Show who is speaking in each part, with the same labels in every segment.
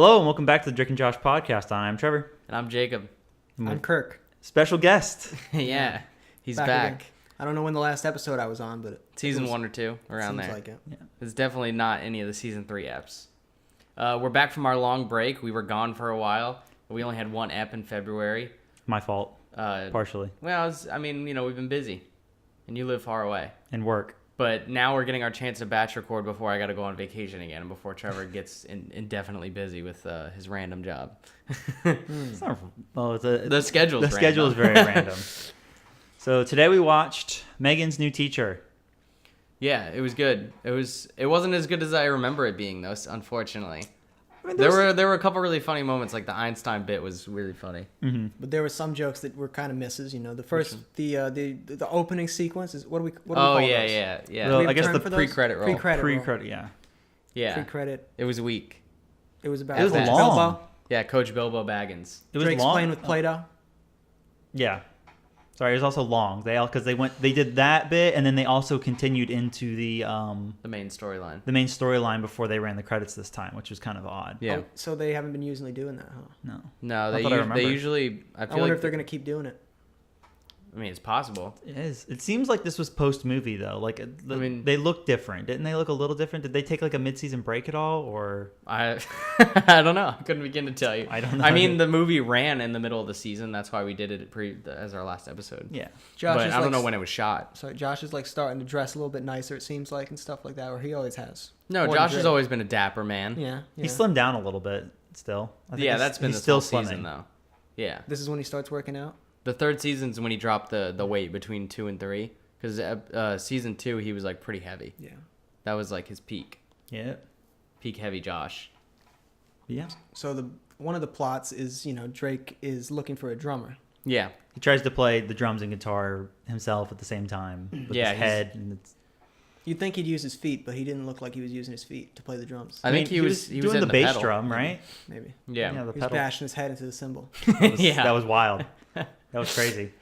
Speaker 1: Hello and welcome back to the Drake and Josh podcast. I'm Trevor.
Speaker 2: And I'm Jacob.
Speaker 3: I'm Kirk.
Speaker 1: Special guest.
Speaker 2: Yeah, he's back.
Speaker 3: I don't know when the last episode I was on, but
Speaker 2: Season 1 or 2, around there.
Speaker 3: Seems like it.
Speaker 1: Yeah.
Speaker 2: It's definitely not any of the Season 3 eps. We're back from our long break. We were gone for a while. We only had one ep in February.
Speaker 1: My fault. Partially.
Speaker 2: Well, we've been busy. And you live far away.
Speaker 1: And work.
Speaker 2: But now we're getting our chance to batch record before I got to go on vacation again and before Trevor gets indefinitely busy with his random job.
Speaker 1: It's not, well,
Speaker 2: The schedule
Speaker 1: is very random. So today we watched Megan's New Teacher.
Speaker 2: Yeah, it was good. It wasn't as good as I remember it being, though, unfortunately.
Speaker 1: I mean,
Speaker 2: There were a couple really funny moments, like the Einstein bit was really funny.
Speaker 1: Mm-hmm.
Speaker 3: But there were some jokes that were kind of misses. You know, the first the opening sequence is what do we call
Speaker 2: Oh
Speaker 3: those?
Speaker 2: yeah.
Speaker 1: Well,
Speaker 3: We
Speaker 1: I guess
Speaker 3: return
Speaker 1: the
Speaker 3: for those?
Speaker 2: pre-credit roll.
Speaker 1: Pre-credit, yeah.
Speaker 2: Yeah,
Speaker 3: Pre-credit.
Speaker 2: it was weak.
Speaker 3: It was about
Speaker 1: It was
Speaker 3: Coach
Speaker 1: long.
Speaker 3: Bilbo.
Speaker 2: Yeah, Coach Bilbo Baggins.
Speaker 1: It was
Speaker 3: Drake's
Speaker 1: long.
Speaker 3: playing with Play-Doh.
Speaker 1: Yeah. Sorry, it was also long. They did that bit, and then they also continued into the
Speaker 2: The main storyline.
Speaker 1: main storyline before they ran the credits this time, which was kind of odd.
Speaker 2: Yeah.
Speaker 3: Oh, so they haven't been usually doing that, huh?
Speaker 1: No.
Speaker 2: No,
Speaker 1: I thought I
Speaker 2: they
Speaker 1: remembered.
Speaker 2: usually. I
Speaker 3: I
Speaker 2: feel
Speaker 3: wonder
Speaker 2: like
Speaker 3: if they're gonna keep doing it.
Speaker 2: I mean, it's possible.
Speaker 1: It is. It seems like this was post movie though. Like, they look different. Didn't they look a little different? Did they take like a mid-season break at all, or
Speaker 2: I I don't know. I couldn't begin to tell you.
Speaker 1: I don't know.
Speaker 2: I mean, the movie ran in the middle of the season. That's why we did it as our last episode.
Speaker 1: yeah?
Speaker 2: But I don't know when it was shot.
Speaker 3: So Josh is like starting to dress a little bit nicer. It seems like and stuff like that, or he always has.
Speaker 2: No,
Speaker 3: More
Speaker 2: Josh
Speaker 3: than
Speaker 2: has
Speaker 3: Drake.
Speaker 2: always been a dapper man.
Speaker 3: Yeah.
Speaker 1: He slimmed down a little bit still. I think
Speaker 2: Yeah,
Speaker 1: he's-
Speaker 2: that's been
Speaker 1: he's
Speaker 2: this
Speaker 1: still
Speaker 2: whole
Speaker 1: slimming.
Speaker 2: season though. Yeah.
Speaker 3: This is when he starts working out.
Speaker 2: The third season's when he dropped the weight between 2 and 3. Because season 2, he was like pretty heavy.
Speaker 3: Yeah.
Speaker 2: That was like his peak.
Speaker 1: Yeah.
Speaker 2: Peak heavy Josh.
Speaker 1: Yeah.
Speaker 3: So one of the plots is Drake is looking for a drummer.
Speaker 2: Yeah.
Speaker 1: He tries to play the drums and guitar himself at the same time with
Speaker 2: Yeah,
Speaker 1: his head. And it's,
Speaker 3: You'd think he'd use his feet, but he didn't look like he was using his feet to play the drums.
Speaker 2: I think he was
Speaker 1: doing
Speaker 2: in
Speaker 1: the bass
Speaker 2: pedal.
Speaker 1: drum, right?
Speaker 3: Maybe.
Speaker 2: Yeah.
Speaker 1: the
Speaker 3: He was
Speaker 1: pedal.
Speaker 3: bashing his head into the cymbal.
Speaker 1: That was,
Speaker 2: Yeah.
Speaker 1: that was wild. That was crazy.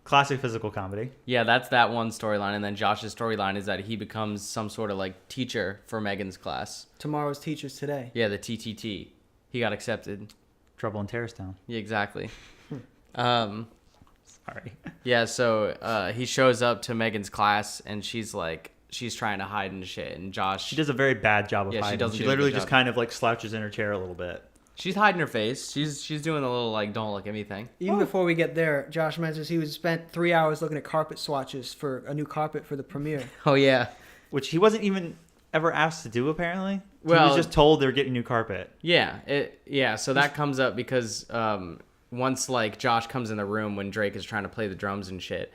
Speaker 1: Classic physical comedy.
Speaker 2: Yeah, that's that one storyline. And then Josh's storyline is that he becomes some sort of like teacher for Megan's class.
Speaker 3: Tomorrow's teachers today.
Speaker 2: Yeah, the TTT. He got accepted.
Speaker 1: Trouble in Terrace Town.
Speaker 2: Yeah, exactly.
Speaker 1: Sorry.
Speaker 2: Yeah, so he shows up to Megan's class and she's trying to hide and shit. And Josh,
Speaker 1: She does a very bad job of
Speaker 2: Yeah, she
Speaker 1: hiding.
Speaker 2: doesn't
Speaker 1: She
Speaker 2: do a
Speaker 1: literally
Speaker 2: good
Speaker 1: just
Speaker 2: job.
Speaker 1: kind of like slouches in her chair a little bit.
Speaker 2: she's hiding her face. She's doing a little like don't look at me thing.
Speaker 3: Even before we get there, Josh mentions he was spent 3 hours looking at carpet swatches for a new carpet for the premiere.
Speaker 2: Oh yeah.
Speaker 1: Which he wasn't even ever asked to do, apparently. He
Speaker 2: Well-
Speaker 1: was just told they were getting new carpet.
Speaker 2: Yeah, so that comes up because once like Josh comes in the room when Drake is trying to play the drums and shit,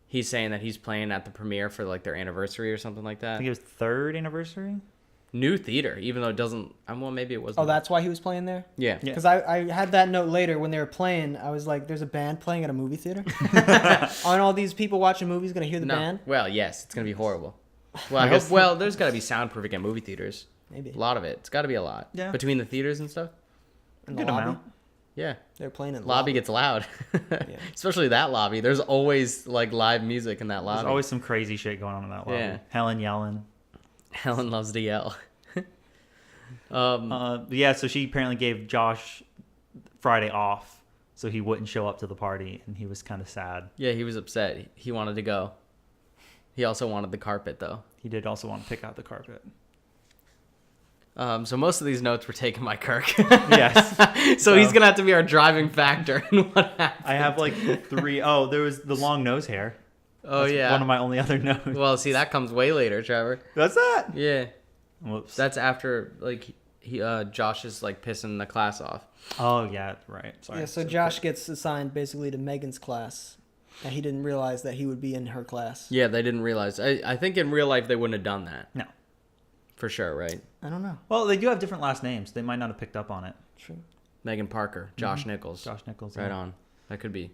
Speaker 2: he's saying that he's playing at the premiere for like their anniversary or something like
Speaker 1: I
Speaker 2: that.
Speaker 1: think it was third anniversary.
Speaker 2: New theater, even though it doesn't. Well, maybe it wasn't.
Speaker 3: Oh, that's why he was playing there?
Speaker 2: yeah.
Speaker 1: Yeah.
Speaker 3: Because I had that note later when they were playing. I was like, there's a band playing at a movie theater? Aren't all these people watching movies going to hear the
Speaker 2: No.
Speaker 3: band?
Speaker 2: Well, yes, it's gonna be horrible. Well, I
Speaker 1: guess-
Speaker 2: hope, well, there's got to be soundproofing at movie theaters.
Speaker 3: Maybe.
Speaker 2: A lot of it. It's got to be a lot.
Speaker 1: Yeah.
Speaker 2: Between the theaters and stuff.
Speaker 3: In the
Speaker 1: Good
Speaker 3: lobby?
Speaker 1: amount.
Speaker 2: Yeah.
Speaker 3: They're playing in the
Speaker 2: Lobby gets loud. Especially that lobby. There's always like live music in that lobby.
Speaker 1: There's always some crazy shit going on in that lobby.
Speaker 2: Yeah.
Speaker 1: Helen yelling.
Speaker 2: Helen loves to yell.
Speaker 1: Yeah, so she apparently gave Josh Friday off so he wouldn't show up to the party, and he was kind of sad.
Speaker 2: Yeah, he was upset. He wanted to go. He also wanted the carpet, though.
Speaker 1: He did also want to pick out the carpet.
Speaker 2: So most of these notes were taken by Kirk.
Speaker 1: Yes.
Speaker 2: So he's gonna have to be our driving factor in what happened.
Speaker 1: I have like 3. Oh, there was the long nose hair.
Speaker 2: Oh
Speaker 1: That's
Speaker 2: yeah.
Speaker 1: one of my only other notes.
Speaker 2: Well, see, that comes way later, Trevor.
Speaker 1: That's that.
Speaker 2: Yeah.
Speaker 1: Whoops.
Speaker 2: That's after like Josh is like pissing the class off.
Speaker 1: Oh yeah, right. Sorry.
Speaker 3: Yeah, so Josh gets assigned basically to Megan's class. And he didn't realize that he would be in her class.
Speaker 2: Yeah, they didn't realize. I think in real life they wouldn't have done that.
Speaker 1: No.
Speaker 2: For sure, right?
Speaker 3: I don't know.
Speaker 1: Well, they do have different last names. They might not have picked up on it.
Speaker 3: True.
Speaker 2: Megan Parker, Josh Nichols.
Speaker 1: Josh Nichols.
Speaker 2: Right
Speaker 1: yeah.
Speaker 2: on. That could be.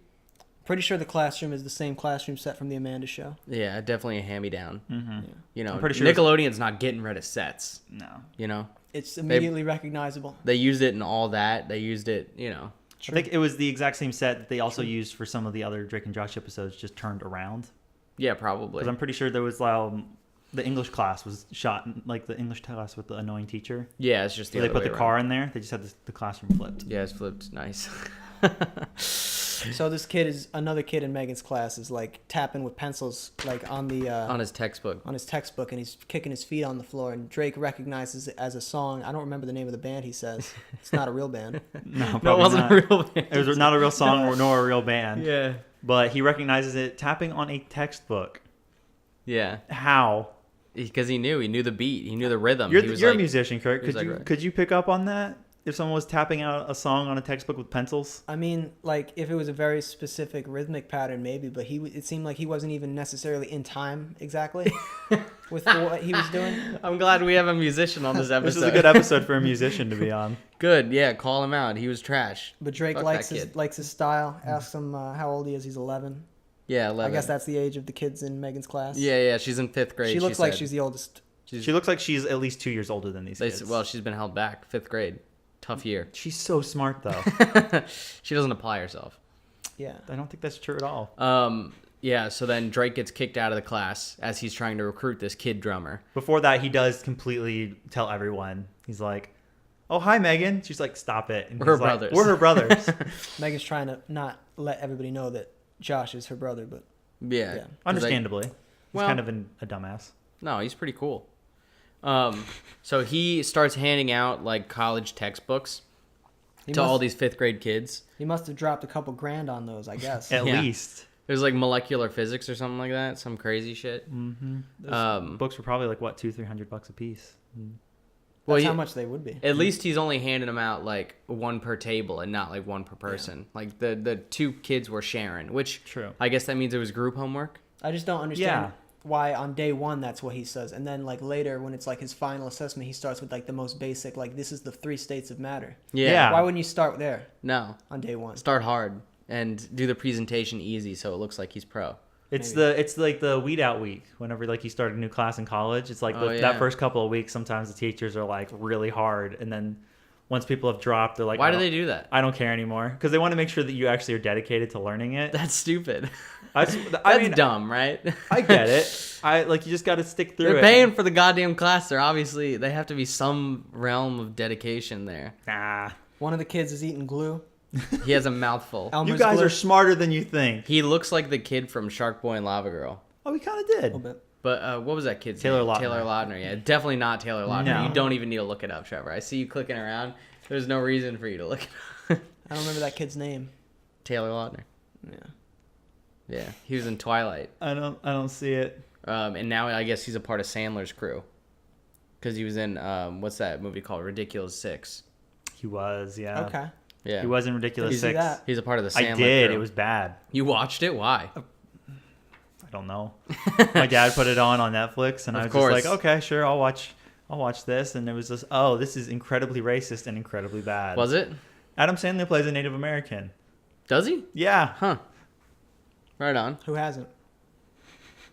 Speaker 3: Pretty sure the classroom is the same classroom set from the Amanda Show.
Speaker 2: Yeah, definitely a hand-me-down.
Speaker 1: Mm-hmm.
Speaker 3: Yeah.
Speaker 2: You know,
Speaker 1: I'm pretty sure
Speaker 2: Nickelodeon's not getting rid of sets.
Speaker 1: No.
Speaker 2: You know,
Speaker 3: It's immediately recognizable.
Speaker 2: they used it in all that. They used it. You know.
Speaker 1: I think it was the exact same set that they also used for some of the other Drake and Josh episodes, just turned around.
Speaker 2: Yeah, probably.
Speaker 1: Because I'm pretty sure there was the English class was shot, like the English class with the annoying teacher.
Speaker 2: Yeah, it's just the
Speaker 1: So they
Speaker 2: other
Speaker 1: put
Speaker 2: way
Speaker 1: the
Speaker 2: around.
Speaker 1: car in there. They just had the classroom flipped.
Speaker 2: Yeah, it's flipped. Nice.
Speaker 3: So another kid in Megan's class is like tapping with pencils like on
Speaker 2: his textbook.
Speaker 3: on his textbook, and he's kicking his feet on the floor, and Drake recognizes it as a song. I don't remember the name of the band. He says it's not a real band.
Speaker 1: No,
Speaker 2: No, it wasn't
Speaker 1: not.
Speaker 2: a real band.
Speaker 1: It was not a real song nor a real band.
Speaker 2: Yeah.
Speaker 1: But he recognizes it tapping on a textbook.
Speaker 2: Yeah.
Speaker 1: How?
Speaker 2: Because he knew the beat. He knew the rhythm.
Speaker 1: You're,
Speaker 2: He was
Speaker 1: you're
Speaker 2: like,
Speaker 1: a musician, Kirk.
Speaker 2: he was
Speaker 1: Could you
Speaker 2: like,
Speaker 1: could you pick up on that? If someone was tapping out a song on a textbook with pencils?
Speaker 3: I mean, like if it was a very specific rhythmic pattern, maybe, but it seemed like he wasn't even necessarily in time exactly with what he was doing.
Speaker 2: I'm glad we have a musician on this episode.
Speaker 1: This is a good episode for a musician to be on.
Speaker 2: Good, yeah. Call him out. He was trash.
Speaker 3: But Drake
Speaker 2: Fuck
Speaker 3: likes
Speaker 2: that kid.
Speaker 3: likes his style. Asks him how old he is. He's 11.
Speaker 2: Yeah, 11.
Speaker 3: I guess that's the age of the kids in Megan's class.
Speaker 2: Yeah. She's in 5th grade.
Speaker 3: She looks like
Speaker 2: said.
Speaker 3: she's the oldest.
Speaker 1: She looks like she's at least 2 years older than these kids.
Speaker 2: Well, she's been held back. 5th grade. Tough year.
Speaker 1: She's so smart, though.
Speaker 2: She doesn't apply herself.
Speaker 3: Yeah.
Speaker 1: I don't think that's true at all.
Speaker 2: Yeah, so then Drake gets kicked out of the class as he's trying to recruit this kid drummer.
Speaker 1: Before that, he does completely tell everyone. He's like, "Oh, hi, Megan." She's like, "Stop it." And
Speaker 2: We're her
Speaker 1: he's like,
Speaker 2: brothers.
Speaker 1: We're her brothers.
Speaker 3: Megan's trying to not let everybody know that Josh is her brother, but
Speaker 2: Yeah.
Speaker 3: Yeah.
Speaker 1: Understandably. He's
Speaker 2: well-
Speaker 1: kind of a dumbass.
Speaker 2: No, he's pretty cool. So he starts handing out like college textbooks to all these 5th grade kids.
Speaker 3: he must have dropped a couple grand on those, I guess.
Speaker 1: At
Speaker 2: Yeah.
Speaker 1: least.
Speaker 2: There's like molecular physics or something like that, some crazy shit.
Speaker 1: Those books were probably like, what, $200-$300 a piece?
Speaker 2: Well,
Speaker 3: That's how much they would be.
Speaker 2: At least he's only handing them out like one per table and not like one per person. Like the 2 kids were sharing, which
Speaker 1: True.
Speaker 2: I guess that means it was group homework.
Speaker 3: I just don't understand
Speaker 1: Yeah.
Speaker 3: why on day one that's what he says, and then like later when it's like his final assessment, he starts with like the most basic, like this is the 3 states of matter.
Speaker 1: Yeah.
Speaker 3: Why wouldn't you start there
Speaker 2: No.
Speaker 3: on day one?
Speaker 2: Start hard and do the presentation easy so it looks like he's pro.
Speaker 1: It's like the weed out week. Whenever like you start a new class in college, it's like
Speaker 2: Oh, yeah.
Speaker 1: that first couple of weeks. Sometimes the teachers are like really hard, and then once people have dropped, they're like,
Speaker 2: Why do they do that?
Speaker 1: I don't care anymore, because they want to make sure that you actually are dedicated to learning it.
Speaker 2: That's stupid.
Speaker 1: That's
Speaker 2: That's dumb, right?
Speaker 1: I get it. You just got to stick through
Speaker 2: They're
Speaker 1: it.
Speaker 2: paying for the goddamn class. They have to be some realm of dedication there.
Speaker 1: Nah.
Speaker 3: One of the kids is eating glue.
Speaker 2: He has a mouthful.
Speaker 3: Elmer's
Speaker 1: You guys
Speaker 3: glue.
Speaker 1: are smarter than you think.
Speaker 2: He looks like the kid from Shark Boy and Lava Girl.
Speaker 1: Oh, we kind of
Speaker 3: a little
Speaker 1: did.
Speaker 3: bit.
Speaker 2: But what was that kid's
Speaker 1: Taylor
Speaker 2: name?
Speaker 1: Lautner.
Speaker 2: Taylor Lautner, yeah. Definitely not Taylor Lautner.
Speaker 1: No.
Speaker 2: You don't even need to look it up, Trevor. I see you clicking around. There's no reason for you to look it up.
Speaker 3: I don't remember that kid's name.
Speaker 2: Taylor Lautner.
Speaker 3: Yeah.
Speaker 2: Yeah. He was in Twilight.
Speaker 1: I don't see it.
Speaker 2: And now I guess he's a part of Sandler's crew. Because he was in, what's that movie called? Ridiculous 6.
Speaker 1: He was, yeah.
Speaker 3: Okay.
Speaker 2: Yeah.
Speaker 1: He was in Ridiculous
Speaker 3: Did you see
Speaker 1: 6.
Speaker 3: that?
Speaker 2: He's a part of the Sandler
Speaker 1: I did.
Speaker 2: crew.
Speaker 1: It was bad.
Speaker 2: You watched it? Why?
Speaker 1: I don't know. My dad put it on Netflix, and I was
Speaker 2: course.
Speaker 1: just like, okay, sure, I'll watch this. And it was just, oh, this is incredibly racist and incredibly bad.
Speaker 2: Was it?
Speaker 1: Adam Sandler plays a Native American.
Speaker 2: Does he?
Speaker 1: Yeah.
Speaker 2: Huh. Right on.
Speaker 3: Who hasn't?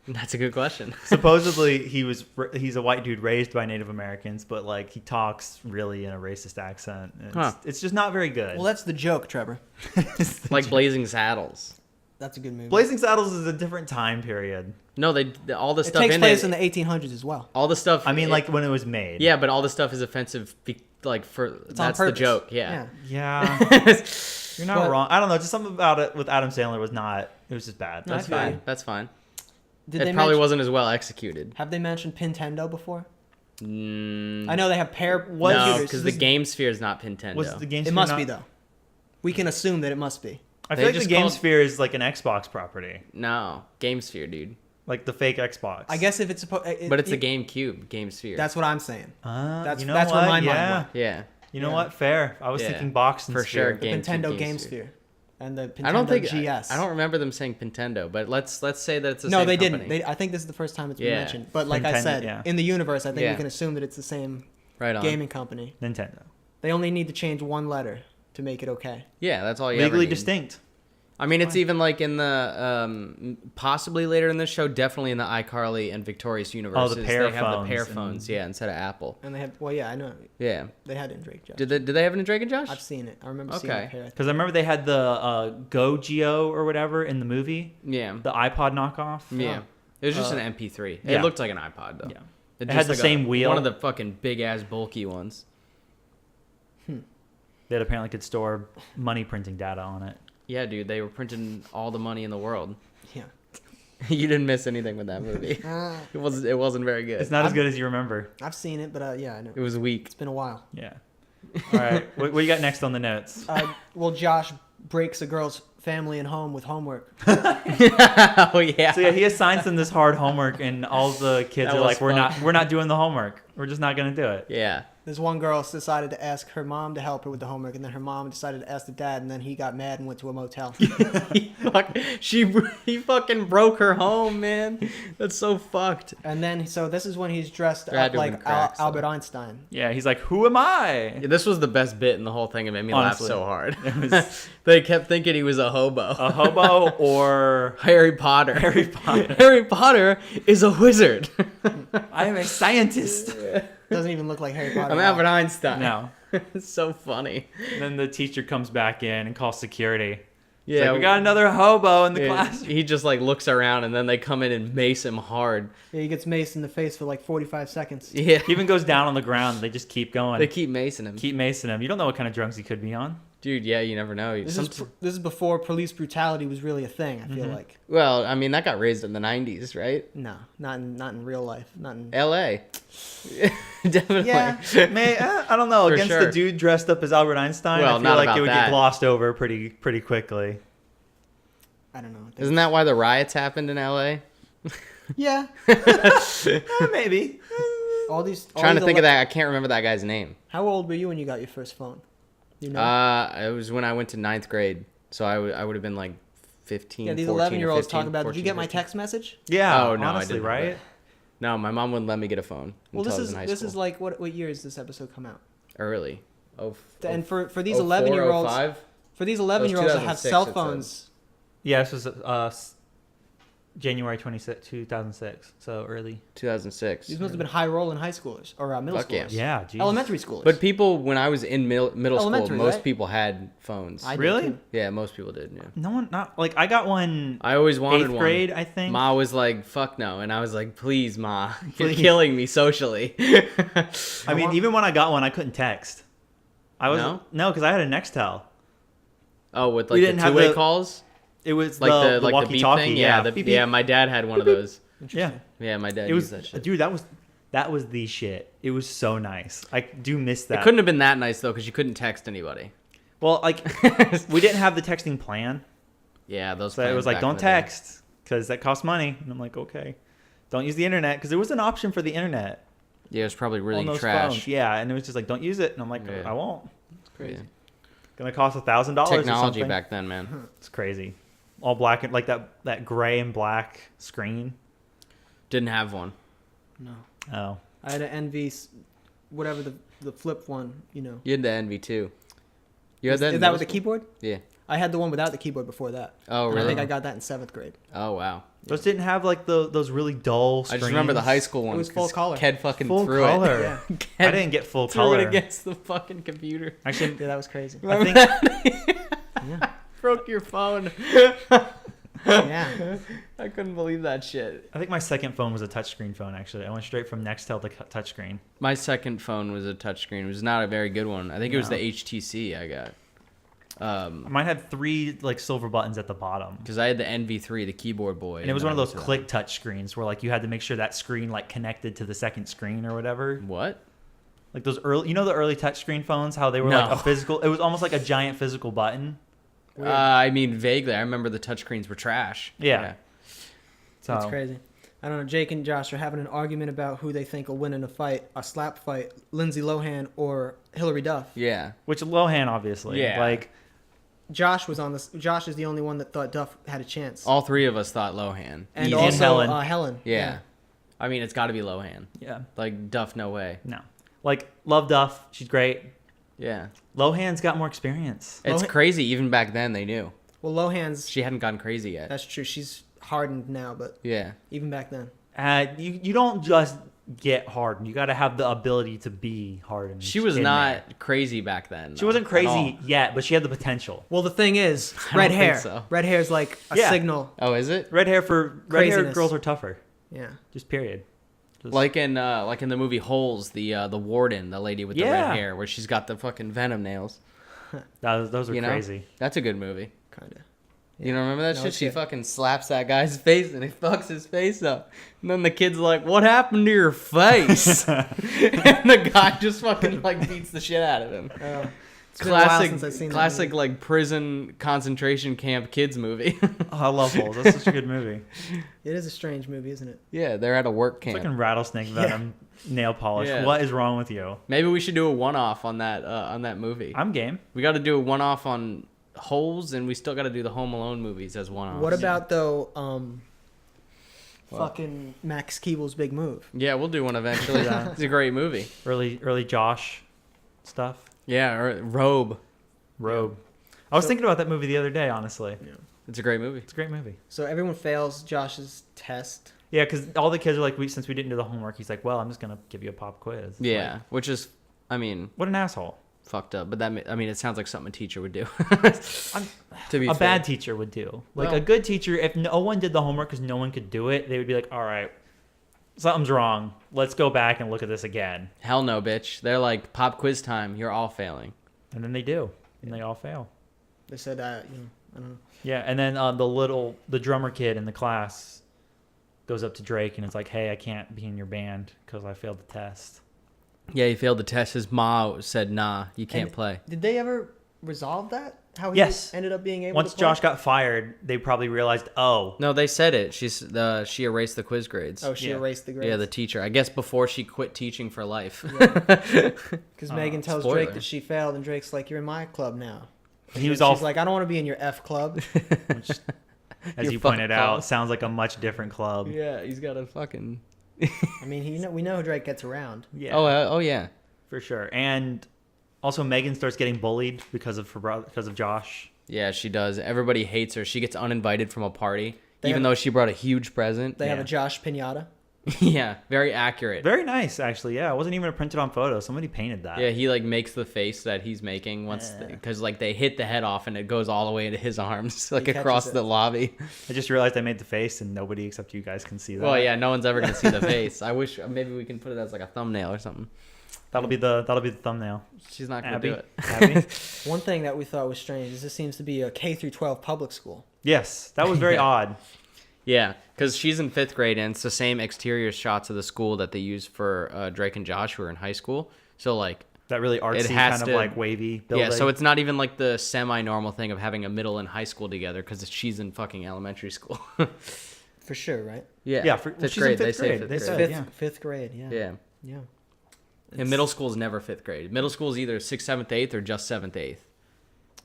Speaker 2: That's a good question.
Speaker 1: Supposedly he's a white dude raised by Native Americans, but like he talks really in a racist accent. It's just not very good.
Speaker 3: Well, that's the joke, Trevor.
Speaker 2: Like Blazing Saddles.
Speaker 3: That's a good movie.
Speaker 1: Blazing Saddles is a different time period.
Speaker 2: No, all the
Speaker 3: It
Speaker 2: stuff
Speaker 3: takes
Speaker 2: in
Speaker 3: place
Speaker 2: it.
Speaker 3: in the 1800s as well.
Speaker 2: All the stuff.
Speaker 1: I mean, like when it was made.
Speaker 2: Yeah, but all the stuff is offensive. That's the
Speaker 3: purpose.
Speaker 2: joke. Yeah.
Speaker 1: Yeah. You're not
Speaker 3: But-
Speaker 1: wrong. I don't know. Just something about it with Adam Sandler was not. It was just bad.
Speaker 3: No,
Speaker 2: That's
Speaker 3: I feel
Speaker 2: fine.
Speaker 3: you.
Speaker 2: That's fine.
Speaker 3: Did
Speaker 2: It
Speaker 3: they
Speaker 2: probably
Speaker 3: mention,
Speaker 2: wasn't as well executed.
Speaker 3: Have they mentioned Nintendo before?
Speaker 2: Mm,
Speaker 3: I know they have pair
Speaker 1: What?
Speaker 2: no,
Speaker 3: computers.
Speaker 2: because the Game Sphere is not Nintendo.
Speaker 1: Was the Game
Speaker 3: It
Speaker 1: Sphere
Speaker 3: must
Speaker 1: not-
Speaker 3: be though. We can assume that it must be.
Speaker 1: I
Speaker 2: They
Speaker 1: feel like the
Speaker 2: just
Speaker 1: Game
Speaker 2: called-
Speaker 1: Sphere is like an Xbox property,
Speaker 2: No, Game Sphere, dude.
Speaker 1: like the fake Xbox.
Speaker 3: I guess if it's supposed,
Speaker 2: But it's the GameCube, Game Sphere.
Speaker 3: That's what I'm saying.
Speaker 1: That's
Speaker 3: that's where my mind
Speaker 1: yeah.
Speaker 3: went.
Speaker 2: yeah.
Speaker 1: You know
Speaker 3: Yeah.
Speaker 1: what? Fair. I was
Speaker 2: Yeah.
Speaker 1: thinking box and
Speaker 2: For
Speaker 1: sphere.
Speaker 2: sure,
Speaker 3: The
Speaker 2: GameCube,
Speaker 3: Nintendo
Speaker 2: Game
Speaker 3: Game
Speaker 2: Sphere.
Speaker 3: Sphere and the Nintendo
Speaker 2: I don't think
Speaker 3: GS.
Speaker 2: I don't remember them saying Nintendo, but let's say that it's the
Speaker 3: No,
Speaker 2: same
Speaker 3: they
Speaker 2: company.
Speaker 3: didn't. I think this is the first time it's been
Speaker 2: Yeah.
Speaker 3: mentioned. But like I
Speaker 1: Nintendo,
Speaker 3: said,
Speaker 1: yeah.
Speaker 3: in the universe, I think
Speaker 2: Yeah.
Speaker 3: we can assume that it's the same
Speaker 2: Right on.
Speaker 3: gaming company.
Speaker 1: Nintendo.
Speaker 3: They only need to change one letter to make it okay.
Speaker 2: Yeah, that's all you ever
Speaker 1: Legally
Speaker 2: need.
Speaker 1: distinct.
Speaker 2: I mean, it's even like in the possibly later in this show, definitely in the iCarly and Victorious universes.
Speaker 1: Oh, the pear
Speaker 2: they have the pear
Speaker 1: phones
Speaker 2: phones, yeah, instead of Apple.
Speaker 3: And they have, well, yeah, I know.
Speaker 2: Yeah.
Speaker 3: They had it in Drake Josh.
Speaker 2: Did they have it in Drake and Josh?
Speaker 3: I've seen it. I remember seeing
Speaker 2: Okay.
Speaker 3: it here.
Speaker 1: Because I remember they had the Go Geo or whatever in the movie,
Speaker 2: Yeah.
Speaker 1: the iPod knockoff.
Speaker 2: Yeah. It was just an MP3.
Speaker 1: Yeah.
Speaker 2: It looked like an iPod though.
Speaker 1: Yeah.
Speaker 2: It
Speaker 1: had the same wheel.
Speaker 2: One of the fucking big ass bulky ones.
Speaker 1: That apparently could store money printing data on it.
Speaker 2: Yeah, dude, they were printing all the money in the world.
Speaker 3: Yeah.
Speaker 2: You didn't miss anything with that movie. It wasn't very good.
Speaker 1: It's not as good as you remember.
Speaker 3: I've seen it, but yeah, I know.
Speaker 2: It was weak.
Speaker 3: It's been a while.
Speaker 1: Yeah. All right. What you got next on the notes?
Speaker 3: Well, Josh breaks a girl's family and home with homework.
Speaker 2: Oh yeah.
Speaker 1: So yeah, he assigns them this hard homework, and all the kids
Speaker 2: That
Speaker 1: are
Speaker 2: was
Speaker 1: like,
Speaker 2: fun.
Speaker 1: we're not doing the homework. We're just not gonna do it.
Speaker 2: Yeah.
Speaker 3: This one girl decided to ask her mom to help her with the homework, and then her mom decided to ask the dad, and then he got mad and went to a motel.
Speaker 2: He fucking broke her home, man. That's so fucked.
Speaker 3: And then, so this is when he's dressed
Speaker 2: There had
Speaker 3: up
Speaker 2: to have
Speaker 3: like
Speaker 2: been cracks,
Speaker 3: Albert
Speaker 2: though.
Speaker 3: Einstein.
Speaker 1: Yeah, he's like, who am I?
Speaker 2: Yeah, this was the best bit in the whole thing. It made me
Speaker 1: Honestly.
Speaker 2: laugh so hard.
Speaker 1: It was
Speaker 2: They kept thinking he was a hobo.
Speaker 1: a hobo or
Speaker 2: Harry Potter.
Speaker 1: Harry Potter.
Speaker 2: Harry Potter is a wizard.
Speaker 1: I am a scientist.
Speaker 3: Doesn't even look like Harry Potter.
Speaker 2: I'm
Speaker 3: at all.
Speaker 2: Albert Einstein.
Speaker 1: No.
Speaker 2: It's so funny.
Speaker 1: And then the teacher comes back in and calls security. He's
Speaker 2: Yeah,
Speaker 1: like, we got another hobo in the
Speaker 2: Yeah,
Speaker 1: class.
Speaker 2: he just like looks around and then they come in and mace him hard.
Speaker 3: Yeah, he gets maced in the face for like 45 seconds.
Speaker 2: Yeah,
Speaker 1: He even goes down on the ground. They just keep going.
Speaker 2: they keep macing him.
Speaker 1: Keep macing him. You don't know what kind of drugs he could be on.
Speaker 2: Dude, yeah, you never know.
Speaker 3: This is before police brutality was really a thing. I feel like
Speaker 2: Well, I mean, that got raised in the 90s, right?
Speaker 3: no, not in real life. Not in.
Speaker 2: L.A. Definitely.
Speaker 3: Yeah.
Speaker 1: I don't know.
Speaker 2: For
Speaker 1: Against
Speaker 2: sure.
Speaker 1: the dude dressed up as Albert Einstein,
Speaker 2: Well,
Speaker 1: I feel
Speaker 2: not
Speaker 1: like
Speaker 2: about
Speaker 1: it would
Speaker 2: that.
Speaker 1: get glossed over pretty quickly.
Speaker 3: I don't know.
Speaker 2: Isn't that why the riots happened in L.A.?
Speaker 3: Yeah.
Speaker 1: Maybe.
Speaker 3: All these.
Speaker 2: Trying to think of that. I can't remember that guy's name.
Speaker 3: How old were you when you got your first phone? You know.
Speaker 2: It was when I went to 9th grade. So I would have been like 15,
Speaker 3: Yeah, these
Speaker 2: 14 or
Speaker 3: 11-year-olds
Speaker 2: 15,
Speaker 3: talk about. Did you
Speaker 2: 14,
Speaker 3: get my
Speaker 2: 15.
Speaker 3: text message?
Speaker 1: Yeah.
Speaker 2: Oh, no, I
Speaker 1: honestly,
Speaker 2: didn't.
Speaker 1: right?
Speaker 2: No, my mom wouldn't let me get a phone
Speaker 3: Well,
Speaker 2: until I
Speaker 3: this
Speaker 2: was
Speaker 3: is
Speaker 2: in high
Speaker 3: this
Speaker 2: school.
Speaker 3: is like what year does this episode come out?
Speaker 2: Early.
Speaker 3: And for these
Speaker 2: 04,
Speaker 3: 11-year-olds,
Speaker 2: 05?
Speaker 3: for these 11-year-olds that have
Speaker 2: 2006,
Speaker 3: cell
Speaker 2: it said.
Speaker 3: phones,
Speaker 1: Yeah, this was January 26, 2006. So early.
Speaker 2: 2006.
Speaker 3: these must have been high rolling high schoolers or middle
Speaker 2: Fuck yeah.
Speaker 3: schoolers.
Speaker 1: Yeah, geez.
Speaker 3: Elementary schoolers.
Speaker 2: But people, when I was in middle school,
Speaker 3: Elementary,
Speaker 2: most
Speaker 3: right?
Speaker 2: people had phones.
Speaker 3: I did
Speaker 1: Really?
Speaker 3: too.
Speaker 2: Yeah, most people did. Yeah.
Speaker 1: No one, not like I got one
Speaker 2: I always wanted
Speaker 1: 8th
Speaker 2: one.
Speaker 1: grade, I think.
Speaker 2: Ma was like, "Fuck no," and I was like, "Please, Ma, you're
Speaker 1: Please.
Speaker 2: killing me socially."
Speaker 1: I mean, even when I got one, I couldn't text. I was
Speaker 2: No?
Speaker 1: because I had a Nextel.
Speaker 2: Oh, with
Speaker 1: We
Speaker 2: like
Speaker 1: didn't
Speaker 2: the
Speaker 1: have
Speaker 2: two-way
Speaker 1: the-
Speaker 2: calls,
Speaker 1: It was
Speaker 2: like the beep
Speaker 1: walkie-talkie.
Speaker 2: thing.
Speaker 1: Yeah,
Speaker 2: Yeah,
Speaker 1: beep, beep.
Speaker 2: yeah. My dad had one of those.
Speaker 1: Yeah.
Speaker 2: Yeah, my dad
Speaker 1: It was,
Speaker 2: used that shit.
Speaker 1: dude. That was the shit. It was so nice. I do miss that.
Speaker 2: It couldn't have been that nice though, because you couldn't text anybody.
Speaker 1: Well, like we didn't have the texting plan,
Speaker 2: Yeah, those.
Speaker 1: so it
Speaker 2: plans
Speaker 1: was like,
Speaker 2: back in
Speaker 1: don't
Speaker 2: the day.
Speaker 1: text because that costs money. And I'm like, okay, don't use the internet because there was an option for the internet
Speaker 2: Yeah, it was probably
Speaker 1: on
Speaker 2: really
Speaker 1: those
Speaker 2: trash.
Speaker 1: phones. Yeah, and it was just like, don't use it. And I'm like,
Speaker 2: Yeah.
Speaker 1: I won't.
Speaker 3: It's crazy.
Speaker 2: Yeah.
Speaker 1: Gonna cost $1,000.
Speaker 2: Technology
Speaker 1: or something.
Speaker 2: back then, man.
Speaker 1: It's crazy. All black and like that gray and black screen.
Speaker 2: Didn't have one.
Speaker 3: No,
Speaker 1: Oh,
Speaker 3: I had an NV, whatever the flip one. You know.
Speaker 2: You had the NV too. You had
Speaker 3: Is
Speaker 2: that. in
Speaker 3: that
Speaker 2: middle
Speaker 3: with the
Speaker 2: school?
Speaker 3: keyboard?
Speaker 2: Yeah.
Speaker 3: I had the one without the keyboard before that.
Speaker 2: Oh,
Speaker 3: And
Speaker 2: really?
Speaker 3: I think I got that in 7th grade.
Speaker 2: Oh, wow.
Speaker 1: those didn't have like those really dull
Speaker 2: I
Speaker 1: screens.
Speaker 2: just remember the high school one.
Speaker 3: was full color.
Speaker 2: Ked fucking
Speaker 1: Full
Speaker 2: threw
Speaker 1: color.
Speaker 3: Yeah.
Speaker 2: it.
Speaker 1: I didn't get full
Speaker 2: Threw
Speaker 1: color.
Speaker 2: it against the fucking computer.
Speaker 1: Actually,
Speaker 3: Yeah, that was crazy.
Speaker 1: I think
Speaker 3: Yeah.
Speaker 2: Broke your phone.
Speaker 3: Yeah.
Speaker 2: I couldn't believe that shit.
Speaker 1: I think my second phone was a touchscreen phone. Actually, I went straight from Nextel to touchscreen.
Speaker 2: My second phone was a touchscreen. It was not a very good one. I think it was
Speaker 1: No.
Speaker 2: the HTC I got.
Speaker 1: Mine had 3 like silver buttons at the bottom,
Speaker 2: Because I had the NV3, the keyboard boy.
Speaker 1: and it was one of
Speaker 2: I
Speaker 1: those
Speaker 2: went to
Speaker 1: click touch screens where like you had to make sure that screen like connected to the second screen or whatever.
Speaker 2: that. What?
Speaker 1: Like those early, the early touchscreen phones, how they were
Speaker 2: No.
Speaker 1: like a physical. It was almost like a giant physical button.
Speaker 2: I mean, vaguely. I remember the touchscreens were trash.
Speaker 1: Yeah. So
Speaker 3: That's crazy. I don't know. Jake and Josh are having an argument about who they think will win in a fight, a slap fight, Lindsay Lohan or Hillary Duff.
Speaker 2: Yeah.
Speaker 1: which Lohan obviously.
Speaker 2: Yeah.
Speaker 1: Like
Speaker 3: Josh was on this. Josh is the only one that thought Duff had a chance.
Speaker 2: All three of us thought Lohan.
Speaker 3: and
Speaker 1: and
Speaker 3: also
Speaker 1: Helen.
Speaker 3: Helen.
Speaker 2: Yeah. I mean, it's got to be Lohan.
Speaker 1: yeah,
Speaker 2: Like, Duff, no way.
Speaker 1: no, like love Duff. She's great.
Speaker 2: Yeah.
Speaker 1: Lohan's got more experience.
Speaker 2: It's
Speaker 3: Lohan-
Speaker 2: crazy. Even back then, they knew.
Speaker 3: Well, Lohan's.
Speaker 2: She hadn't gone crazy yet.
Speaker 3: That's true. She's hardened now, but
Speaker 2: Yeah.
Speaker 3: even back then.
Speaker 1: You don't just get hardened. You got to have the ability to be hardened.
Speaker 2: She was
Speaker 1: in
Speaker 2: not
Speaker 1: there.
Speaker 2: crazy back then.
Speaker 1: She wasn't
Speaker 2: at
Speaker 1: crazy
Speaker 2: all.
Speaker 1: yet, but she had the potential.
Speaker 3: Well, the thing is,
Speaker 2: I
Speaker 3: red
Speaker 2: don't
Speaker 3: hair.
Speaker 2: think so.
Speaker 3: Red hair is like a
Speaker 1: Yeah.
Speaker 3: signal.
Speaker 2: Oh, is it?
Speaker 1: Red hair
Speaker 3: Craziness.
Speaker 1: girls are tougher.
Speaker 3: Yeah.
Speaker 1: Just period.
Speaker 2: Like in the movie Holes, the warden, the lady with the red hair, where she's got the fucking venom nails.
Speaker 1: Those are crazy.
Speaker 2: That's a good movie.
Speaker 3: Kind of.
Speaker 2: You don't remember that
Speaker 3: No,
Speaker 2: shit?
Speaker 3: it's
Speaker 2: She
Speaker 3: good.
Speaker 2: fucking slaps that guy's face and he fucks his face up. And then the kid's like, "What happened to your face?" And the guy just fucking like beats the shit out of him.
Speaker 3: It's been a while since I've seen that
Speaker 2: Classic
Speaker 3: movie.
Speaker 2: like prison concentration camp kids movie.
Speaker 1: Oh, I love Holes. That's such a good movie.
Speaker 3: It is a strange movie, isn't it?
Speaker 2: Yeah, they're at a work camp.
Speaker 1: Fucking rattlesnake venom, nail polish.
Speaker 2: Yeah.
Speaker 1: What is wrong with you?
Speaker 2: Maybe we should do a one-off on that movie.
Speaker 1: I'm game.
Speaker 2: We got to do a one-off on Holes, and we still got to do the Home Alone movies as one-offs.
Speaker 3: What about though? Fucking Max Keeble's Big Move.
Speaker 2: Yeah, we'll do one eventually.
Speaker 1: Yeah.
Speaker 2: It's a great movie.
Speaker 1: Early Josh stuff.
Speaker 2: Yeah, or Robe.
Speaker 1: Robe. I was thinking about that movie the other day, honestly.
Speaker 3: Yeah.
Speaker 2: It's a great movie.
Speaker 1: It's a great movie.
Speaker 3: So everyone fails Josh's test.
Speaker 1: Yeah, because all the kids are like, since we didn't do the homework, he's like, well, I'm just going to give you a pop quiz. It's
Speaker 2: Yeah,
Speaker 1: like,
Speaker 2: which is, I mean,
Speaker 1: what an asshole.
Speaker 2: fucked up. But it sounds like something a teacher would do.
Speaker 1: I'm-
Speaker 2: To be
Speaker 1: A
Speaker 2: fair.
Speaker 1: bad teacher would do. Like,
Speaker 2: Well-
Speaker 1: a good teacher, if no one did the homework because no one could do it, they would be like, all right, something's wrong. Let's go back and look at this again.
Speaker 2: Hell no, bitch. They're like, pop quiz time. You're all failing.
Speaker 1: And then they do. And they all fail.
Speaker 3: They said, I don't know.
Speaker 1: Yeah, and then the drummer kid in the class goes up to Drake and it's like, hey, I can't be in your band because I failed the test.
Speaker 2: Yeah, he failed the test. His ma said, nah, you can't
Speaker 3: And
Speaker 2: play.
Speaker 3: Did they ever resolve that? How he
Speaker 1: Yes.
Speaker 3: ended up being able
Speaker 1: Once
Speaker 3: to play?
Speaker 1: Josh got fired, they probably realized, oh,
Speaker 2: No, they said it. She erased the quiz grades.
Speaker 3: Oh, she
Speaker 1: Yeah.
Speaker 3: erased the grades.
Speaker 2: Yeah, the teacher. I guess before she quit teaching for life.
Speaker 3: Because Megan tells
Speaker 2: spoiler.
Speaker 3: Drake that she failed, and Drake's like, "You're in my club now."
Speaker 1: and he was
Speaker 3: She's
Speaker 1: all,
Speaker 3: like, "I don't want to be in your F club."
Speaker 1: which, as
Speaker 2: Your
Speaker 1: you pointed
Speaker 2: fucking
Speaker 1: out,
Speaker 2: club.
Speaker 1: sounds like a much different club.
Speaker 2: Yeah, he's got a fucking...
Speaker 3: I mean, we know Drake gets around.
Speaker 1: Yeah,
Speaker 2: Oh yeah.
Speaker 1: for sure. And also, Megan starts getting bullied because of Josh.
Speaker 2: Yeah, she does. Everybody hates her. She gets uninvited from a party,
Speaker 3: They
Speaker 2: even
Speaker 3: have-
Speaker 2: though she brought a huge present.
Speaker 3: They have
Speaker 1: Yeah.
Speaker 3: a Josh pinata.
Speaker 2: Yeah, very accurate.
Speaker 1: Very nice, actually. Yeah, it wasn't even a printed on photo. Somebody painted that.
Speaker 2: Yeah, he like makes the face that he's making once because like they hit the head off and it goes all the way into his arms, like
Speaker 3: catches
Speaker 2: across
Speaker 3: it.
Speaker 2: the lobby.
Speaker 1: I just realized I made the face, and nobody except you guys can see that.
Speaker 2: Well, yeah, no one's ever gonna see the face. I wish maybe we can put it as like a thumbnail or something.
Speaker 1: That'll be the thumbnail.
Speaker 2: She's not gonna
Speaker 1: Abby.
Speaker 2: do it.
Speaker 1: Abby.
Speaker 3: One thing that we thought was strange is this seems to be a K through 12 public school.
Speaker 1: Yes, that was very
Speaker 2: Yeah.
Speaker 1: odd.
Speaker 2: Yeah, because she's in 5th grade and it's the same exterior shots of the school that they used for Drake and Josh who are in high school. So like,
Speaker 1: That really artsy,
Speaker 2: has
Speaker 1: kind
Speaker 2: to-
Speaker 1: of like wavy building.
Speaker 2: yeah, so it's not even like the semi-normal thing of having a middle and high school together because she's in fucking elementary school.
Speaker 3: For sure, right?
Speaker 2: Yeah,
Speaker 1: Yeah,
Speaker 2: fifth
Speaker 1: she's in
Speaker 2: grade.
Speaker 1: fifth
Speaker 2: They say
Speaker 1: grade.
Speaker 2: fifth
Speaker 1: They
Speaker 2: grade.
Speaker 1: said-
Speaker 3: Fifth,
Speaker 1: yeah.
Speaker 3: fifth grade, yeah.
Speaker 2: Yeah.
Speaker 3: Yeah.
Speaker 2: And middle school is never 5th grade. Middle school is either 6th, 7th, 8th, or just 7th, 8th.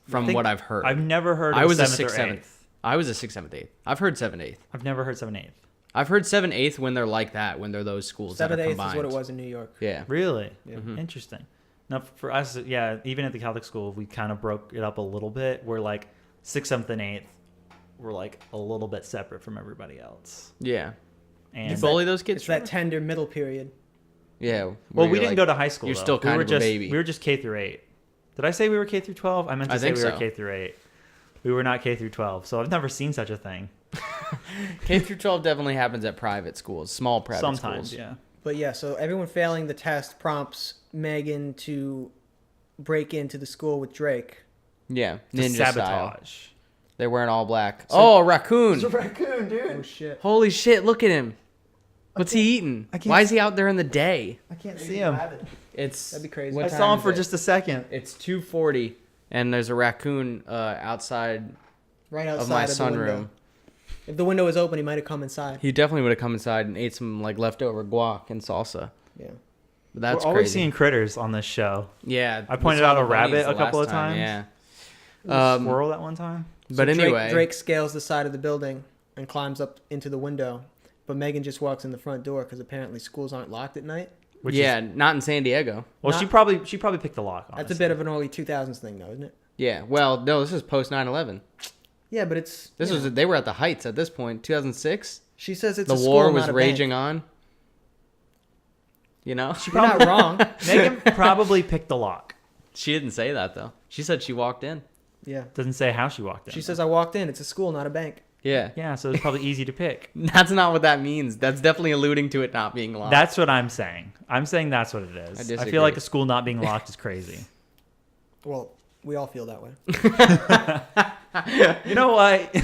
Speaker 2: From
Speaker 1: think-
Speaker 2: what I've heard.
Speaker 1: I've never heard. Of
Speaker 2: I was a
Speaker 1: 7th or
Speaker 2: 6th, 7th.
Speaker 1: 8th.
Speaker 2: I was a 6th, 7th, 8th. I've heard 7th, 8th.
Speaker 1: I've never heard 7th, 8th.
Speaker 2: I've heard 7th, 8th when they're like that, when they're those schools that are
Speaker 3: 7th, 8th
Speaker 2: combined.
Speaker 3: is what it was in New York.
Speaker 2: Yeah.
Speaker 1: Really?
Speaker 3: Yeah.
Speaker 1: Interesting. Now for us, yeah, even at the Catholic school, we kind of broke it up a little bit. We're like 6th, 7th, and 8th. We're like a little bit separate from everybody else.
Speaker 2: Yeah.
Speaker 1: And
Speaker 2: You bully those kids?
Speaker 3: It's that tender middle period.
Speaker 2: Yeah.
Speaker 1: well,
Speaker 2: where
Speaker 1: we
Speaker 2: you're
Speaker 1: didn't
Speaker 2: like-
Speaker 1: go to high school.
Speaker 2: you're
Speaker 1: though.
Speaker 2: still kind
Speaker 1: we were
Speaker 2: of a
Speaker 1: just,
Speaker 2: baby.
Speaker 1: We were just K through 8. Did I say we were K through 12? I meant to
Speaker 2: I
Speaker 1: say
Speaker 2: think
Speaker 1: we were
Speaker 2: so.
Speaker 1: K through 8. We were not K through 12, so I've never seen such a thing.
Speaker 2: K through 12 definitely happens at private schools, small private
Speaker 1: Sometimes,
Speaker 2: schools.
Speaker 1: yeah.
Speaker 3: But yeah, so everyone failing the test prompts Megan to break into the school with Drake.
Speaker 2: Yeah.
Speaker 1: To
Speaker 2: Ninja style.
Speaker 1: sabotage.
Speaker 2: They're wearing all black. Oh, a raccoon.
Speaker 1: raccoon, dude.
Speaker 3: Oh shit.
Speaker 2: Holy shit, look at him. What's he eating?
Speaker 1: I can't
Speaker 2: Why is he out there in the day?
Speaker 1: I can't see him.
Speaker 2: It's
Speaker 3: That'd be crazy.
Speaker 2: what
Speaker 1: I
Speaker 2: time
Speaker 1: saw him
Speaker 2: is
Speaker 1: for
Speaker 2: it?
Speaker 1: just a second.
Speaker 2: It's 2:40 and there's a raccoon outside
Speaker 3: Right outside
Speaker 2: of my
Speaker 3: the window.
Speaker 2: sunroom.
Speaker 3: If the window was open, he might have come inside.
Speaker 2: He definitely would have come inside and ate some like leftover guac and salsa.
Speaker 3: Yeah.
Speaker 2: But that's
Speaker 1: We're always
Speaker 2: crazy.
Speaker 1: seeing critters on this show.
Speaker 2: Yeah,
Speaker 1: I
Speaker 2: we
Speaker 1: pointed
Speaker 2: saw
Speaker 1: out
Speaker 2: the
Speaker 1: a rabbit
Speaker 2: bunnies
Speaker 1: a
Speaker 2: the
Speaker 1: couple
Speaker 2: last
Speaker 1: of
Speaker 2: time,
Speaker 1: times.
Speaker 2: Yeah.
Speaker 1: Squirrel that one time.
Speaker 2: But
Speaker 3: Drake,
Speaker 2: anyway,
Speaker 3: Drake scales the side of the building and climbs up into the window, but Megan just walks in the front door because apparently schools aren't locked at night.
Speaker 1: Which
Speaker 2: yeah,
Speaker 1: is,
Speaker 2: not in San Diego.
Speaker 1: well,
Speaker 3: not-
Speaker 1: she probably picked the lock.
Speaker 3: That's a
Speaker 1: honestly.
Speaker 3: bit of an early 2000s thing, though, isn't it?
Speaker 2: Yeah. Well, no, this is post 9/11.
Speaker 3: Yeah, but it's
Speaker 2: This
Speaker 3: you
Speaker 2: was
Speaker 3: know,
Speaker 2: they were at the heights at this point. 2006.
Speaker 3: She says it's
Speaker 2: The
Speaker 3: a school,
Speaker 2: war was
Speaker 3: not a
Speaker 2: raging
Speaker 3: bank.
Speaker 2: on. You know,
Speaker 3: You're not wrong.
Speaker 1: Megan probably picked the lock.
Speaker 2: she didn't say that though. She said she walked in.
Speaker 3: Yeah.
Speaker 1: Doesn't say how she walked in.
Speaker 3: She says I walked in. It's a school, not a bank.
Speaker 2: Yeah.
Speaker 1: Yeah, so it's probably easy to pick.
Speaker 2: That's not what that means. That's definitely alluding to it not being locked.
Speaker 1: That's what I'm saying. I'm saying that's what it is. I
Speaker 2: disagree.
Speaker 1: feel like a school not being locked is crazy.
Speaker 3: Well, we all feel that way.
Speaker 1: You know what?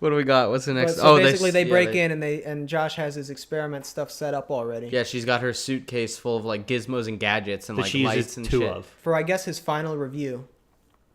Speaker 2: What do we got? What's the next?
Speaker 3: So basically, they break in and Josh has his experiment stuff set up already.
Speaker 2: Yeah, she's got her suitcase full of like gizmos and gadgets and
Speaker 1: That
Speaker 2: like
Speaker 1: she uses
Speaker 2: lights and
Speaker 1: two
Speaker 2: shit.
Speaker 1: of.
Speaker 3: For I guess his final review.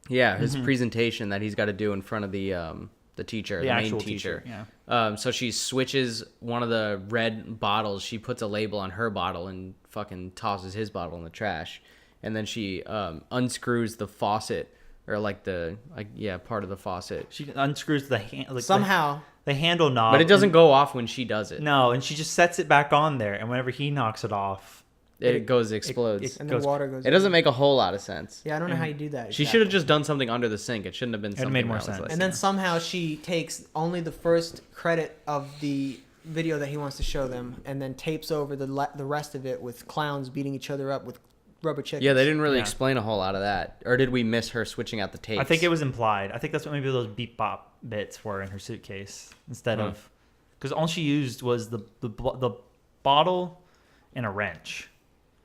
Speaker 2: Yeah, his presentation that he's got to do in front of the teacher, the main
Speaker 1: actual
Speaker 2: teacher.
Speaker 1: Yeah.
Speaker 2: So she switches one of the red bottles. She puts a label on her bottle and fucking tosses his bottle in the trash. And then she unscrews the faucet, or part of the faucet.
Speaker 1: She unscrews the
Speaker 3: Somehow.
Speaker 1: the handle knob.
Speaker 2: But it doesn't go off when she does it.
Speaker 1: No, and she just sets it back on there, and whenever he knocks it off,
Speaker 2: It explodes.
Speaker 3: And then water goes
Speaker 2: It doesn't make a whole lot of sense.
Speaker 3: Yeah, I don't know how you do that.
Speaker 2: She should have just done something under the sink. It shouldn't have been something
Speaker 1: made more
Speaker 2: that was
Speaker 1: sense.
Speaker 2: like-
Speaker 3: And then somehow she takes only the first credit of the video that he wants to show them, and then tapes over the rest of it with clowns beating each other up with rubber chickens.
Speaker 2: Yeah, they didn't really
Speaker 1: Yeah.
Speaker 2: explain a whole lot of that. Or did we miss her switching out the tapes?
Speaker 1: I think it was implied. I think that's what maybe those beep bop bits were in her suitcase instead of, because all she used was the bottle and a wrench,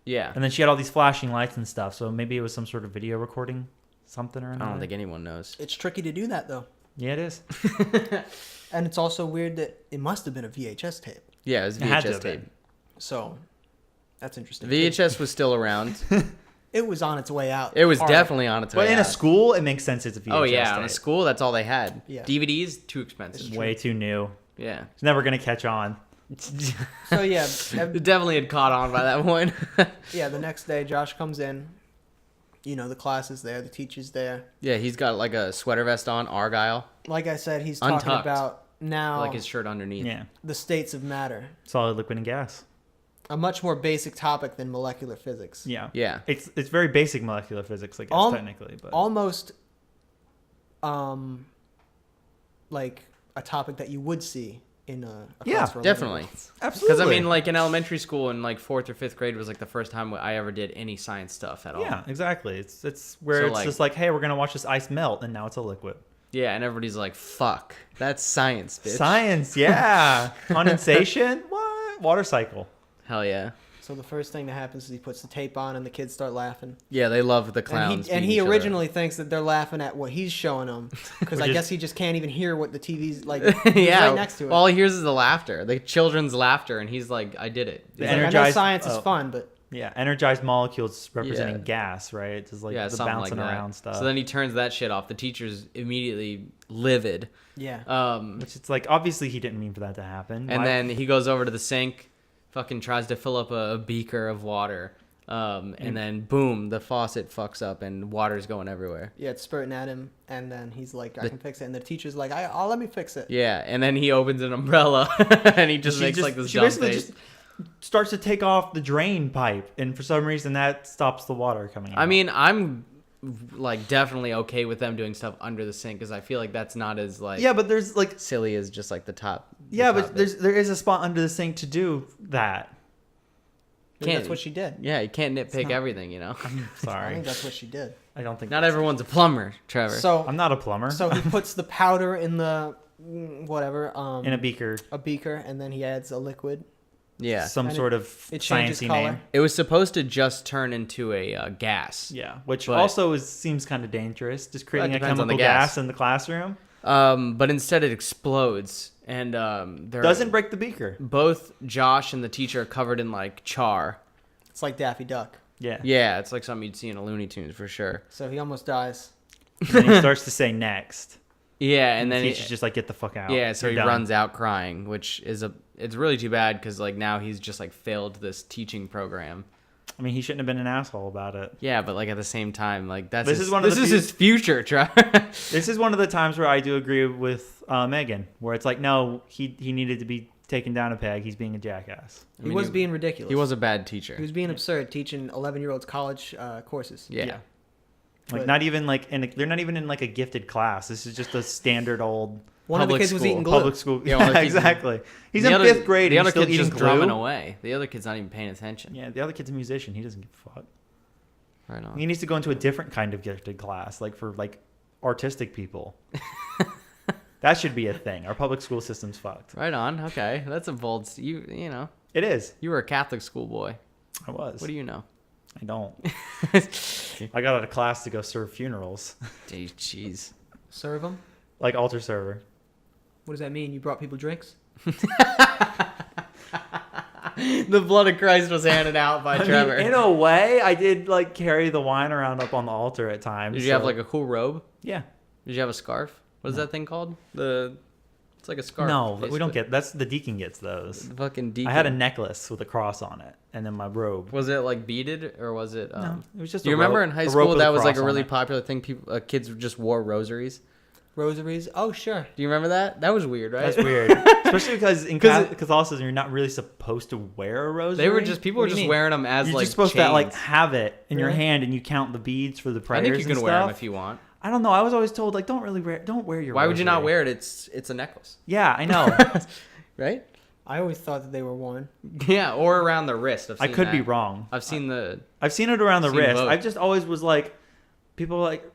Speaker 2: Yeah.
Speaker 1: and then she had all these flashing lights and stuff. So maybe it was some sort of video recording, something or another.
Speaker 2: I don't think anyone knows.
Speaker 3: It's tricky to do that though,
Speaker 1: Yeah, it is.
Speaker 3: and it's also weird that it must have been a VHS tape.
Speaker 2: Yeah, it was
Speaker 1: It had to
Speaker 2: VHS
Speaker 1: have been.
Speaker 2: tape.
Speaker 3: So that's interesting.
Speaker 2: VHS was still around.
Speaker 3: It was on its way out.
Speaker 2: It was
Speaker 3: hard.
Speaker 2: definitely on its way
Speaker 1: But in a
Speaker 2: out.
Speaker 1: school, it makes sense. It's a VHS.
Speaker 2: Oh yeah, on a
Speaker 1: tape.
Speaker 2: school, that's all they had.
Speaker 3: Yeah.
Speaker 2: DVDs, too expensive.
Speaker 3: It's
Speaker 1: Way too new.
Speaker 2: Yeah.
Speaker 1: It's never gonna catch on.
Speaker 3: So yeah,
Speaker 2: It definitely had caught on by that point.
Speaker 3: yeah. The next day, Josh comes in. You know, the class is there, the teacher's there.
Speaker 2: Yeah, he's got like a sweater vest on, Argyle,
Speaker 3: Like I said, he's talking
Speaker 2: Untucked.
Speaker 3: about now
Speaker 2: like his shirt underneath.
Speaker 1: Yeah,
Speaker 3: the states of matter,
Speaker 1: solid, liquid, and gas.
Speaker 3: a much more basic topic than molecular physics.
Speaker 1: Yeah,
Speaker 2: Yeah.
Speaker 1: It's very basic molecular physics, I guess, technically, but
Speaker 3: Almost, like a topic that you would see in a
Speaker 1: Yeah,
Speaker 3: class for
Speaker 2: Definitely.
Speaker 1: absolutely.
Speaker 2: Because I mean, like in elementary school in like 4th or 5th grade was like the first time I ever did any science stuff at all.
Speaker 1: yeah, exactly. It's where
Speaker 2: So,
Speaker 1: it's
Speaker 2: like-
Speaker 1: just like, hey, we're gonna watch this ice melt, and now it's a liquid.
Speaker 2: Yeah, and everybody's like, "Fuck, that's science, bitch."
Speaker 1: Science, yeah. Condensation, what? Water cycle.
Speaker 2: Hell yeah.
Speaker 3: So the first thing that happens is he puts the tape on and the kids start laughing.
Speaker 2: Yeah, they love the clowns.
Speaker 3: And
Speaker 2: beating
Speaker 3: he
Speaker 2: each other
Speaker 3: originally thinks that they're laughing at what he's showing them because I
Speaker 1: Which is-
Speaker 3: guess he just can't even hear what the TV's like.
Speaker 2: up.
Speaker 3: He's
Speaker 2: Yeah,
Speaker 3: right next to it.
Speaker 2: all he hears is the laughter, the children's laughter, and he's like, "I did it."
Speaker 1: The
Speaker 3: He's like, I know
Speaker 1: energized-
Speaker 3: science is
Speaker 1: oh.
Speaker 3: fun, but
Speaker 1: Yeah, energized molecules representing
Speaker 2: Yeah.
Speaker 1: gas, right? It's just like
Speaker 2: Yeah,
Speaker 1: the
Speaker 2: something
Speaker 1: bouncing
Speaker 2: like that.
Speaker 1: around stuff.
Speaker 2: So then he turns that shit off. The teacher's immediately livid.
Speaker 3: yeah.
Speaker 1: Which it's like, obviously he didn't mean for that to happen.
Speaker 2: And
Speaker 1: Why-
Speaker 2: then he goes over to the sink, fucking tries to fill up a beaker of water. And then boom, the faucet fucks up and water's going everywhere.
Speaker 3: Yeah, it's spurting at him, and then he's like, "I can fix it," and the teacher's like, "I'll let me fix it."
Speaker 2: Yeah, and then he opens an umbrella and he just makes like this
Speaker 1: she
Speaker 2: dumb
Speaker 1: basically
Speaker 2: face.
Speaker 1: just starts to take off the drain pipe, and for some reason that stops the water coming out.
Speaker 2: I mean, I'm like definitely okay with them doing stuff under the sink because I feel like that's not as like
Speaker 1: yeah, but there's like,
Speaker 2: silly as just like the top. the
Speaker 1: yeah,
Speaker 2: top
Speaker 1: but
Speaker 2: bit.
Speaker 1: there is a spot under the sink to do that.
Speaker 3: Maybe
Speaker 2: Can't-
Speaker 3: that's what she did.
Speaker 2: Yeah, you can't nitpick
Speaker 1: not-
Speaker 2: everything, you know.
Speaker 3: I
Speaker 1: Sorry,
Speaker 3: think that's what she did.
Speaker 1: I don't think.
Speaker 2: Not everyone's a plumber, Trevor.
Speaker 3: So,
Speaker 1: I'm not a plumber.
Speaker 3: so he puts the powder in the whatever
Speaker 1: in a beaker,
Speaker 3: a beaker, and then he adds a liquid.
Speaker 2: yeah,
Speaker 1: some
Speaker 3: And
Speaker 1: sort of
Speaker 3: it changes
Speaker 1: sciencey
Speaker 3: color.
Speaker 1: name.
Speaker 2: it was supposed to just turn into a gas.
Speaker 1: Yeah, which
Speaker 2: But-
Speaker 1: also seems kind of dangerous, just creating a
Speaker 2: depends on
Speaker 1: chemical
Speaker 2: the gas.
Speaker 1: gas in the classroom.
Speaker 2: But instead it explodes, and they're
Speaker 1: Doesn't break the beaker.
Speaker 2: both Josh and the teacher are covered in like char.
Speaker 3: It's like Daffy Duck.
Speaker 1: Yeah.
Speaker 2: Yeah, it's like something you'd see in a Looney Tunes for sure.
Speaker 3: So he almost dies.
Speaker 1: And then he starts to say next.
Speaker 2: Yeah, and
Speaker 1: And
Speaker 2: then
Speaker 1: the
Speaker 2: he,
Speaker 1: teacher's just like, get the fuck out.
Speaker 2: yeah, so
Speaker 1: You're
Speaker 2: he
Speaker 1: done.
Speaker 2: runs out crying, which is it's really too bad because like now he's just like failed this teaching program.
Speaker 1: I mean, he shouldn't have been an asshole about it.
Speaker 2: Yeah, but like at the same time, like that's
Speaker 1: This
Speaker 2: his,
Speaker 1: is one of
Speaker 2: this
Speaker 1: the
Speaker 2: is
Speaker 1: few-
Speaker 2: his future, Trevor.
Speaker 1: This is one of the times where I do agree with Megan, where it's like, no, he needed to be taken down a peg. He's being a jackass.
Speaker 3: He was being ridiculous.
Speaker 2: He was a bad teacher.
Speaker 3: He was being absurd teaching 11-year-olds college courses.
Speaker 2: Yeah.
Speaker 1: Like
Speaker 3: But-
Speaker 1: not even like they're not even in like a gifted class. This is just a standard old
Speaker 3: One of the
Speaker 2: Public
Speaker 3: kids was
Speaker 2: school.
Speaker 3: eating glue.
Speaker 1: public school.
Speaker 2: Yeah, one of
Speaker 1: Yeah,
Speaker 2: the kids-
Speaker 1: exactly. He's
Speaker 2: The
Speaker 1: in
Speaker 2: other-
Speaker 1: fifth grade.
Speaker 2: The
Speaker 1: and
Speaker 2: other
Speaker 1: he's still
Speaker 2: kid's
Speaker 1: eating
Speaker 2: just drumming
Speaker 1: glue.
Speaker 2: away. The other kid's not even paying attention.
Speaker 1: Yeah, the other kid's a musician. He doesn't give a fuck.
Speaker 2: Right on.
Speaker 1: He needs to go into a different kind of gifted class, like for like artistic people. That should be a thing. Our public school system's fucked.
Speaker 2: Right on. Okay, that's a bold. You know,
Speaker 1: It is.
Speaker 2: you were a Catholic school boy.
Speaker 1: I was.
Speaker 2: What do you know?
Speaker 1: I don't. I got out of class to go serve funerals.
Speaker 2: Jeez.
Speaker 3: Serve them.
Speaker 1: Like altar server.
Speaker 3: What does that mean? You brought people drinks?
Speaker 2: The blood of Christ was handed out by Trevor.
Speaker 1: In a way, I did like carry the wine around up on the altar at times.
Speaker 2: Did you have like a cool robe?
Speaker 1: Yeah.
Speaker 2: Did you have a scarf? What is that thing called? It's like a scarf.
Speaker 1: No, we don't
Speaker 2: basically.
Speaker 1: get. That's the deacon gets those.
Speaker 2: The fucking deacon.
Speaker 1: I had a necklace with a cross on it, and then my robe.
Speaker 2: Was it like beaded or was it?
Speaker 1: No, it was just.
Speaker 2: Do you
Speaker 1: a
Speaker 2: remember
Speaker 1: rope-
Speaker 2: in high
Speaker 1: a rope
Speaker 2: school
Speaker 1: with
Speaker 2: that was like
Speaker 1: cross
Speaker 2: a
Speaker 1: on
Speaker 2: really
Speaker 1: it.
Speaker 2: popular thing? People, kids just wore rosaries.
Speaker 3: Rosaries? Oh, sure.
Speaker 2: Do you remember that? That was weird, right?
Speaker 1: That's weird, especially because in Catholicism you're not really supposed to wear a rosary.
Speaker 2: They were just people
Speaker 3: What
Speaker 2: were
Speaker 3: do you
Speaker 2: just
Speaker 3: mean?
Speaker 2: wearing them as
Speaker 1: You're
Speaker 2: like
Speaker 1: just supposed
Speaker 2: chains.
Speaker 1: to like have it in your
Speaker 3: Really?
Speaker 1: hand, and you count the beads for the
Speaker 2: I
Speaker 1: prayers.
Speaker 2: think you can
Speaker 1: and
Speaker 2: wear them
Speaker 1: stuff.
Speaker 2: if you want.
Speaker 1: I don't know. I was always told like don't wear your.
Speaker 2: Why would you not
Speaker 1: rosary.
Speaker 2: wear it? It's a necklace,
Speaker 1: Yeah, I know.
Speaker 2: right?
Speaker 3: I always thought that they were worn.
Speaker 2: Yeah, or around the wrist.
Speaker 1: I could be wrong.
Speaker 2: I've seen
Speaker 1: I've seen it around the
Speaker 2: seen
Speaker 1: wrist.
Speaker 2: both.
Speaker 1: I just always was like, people were like,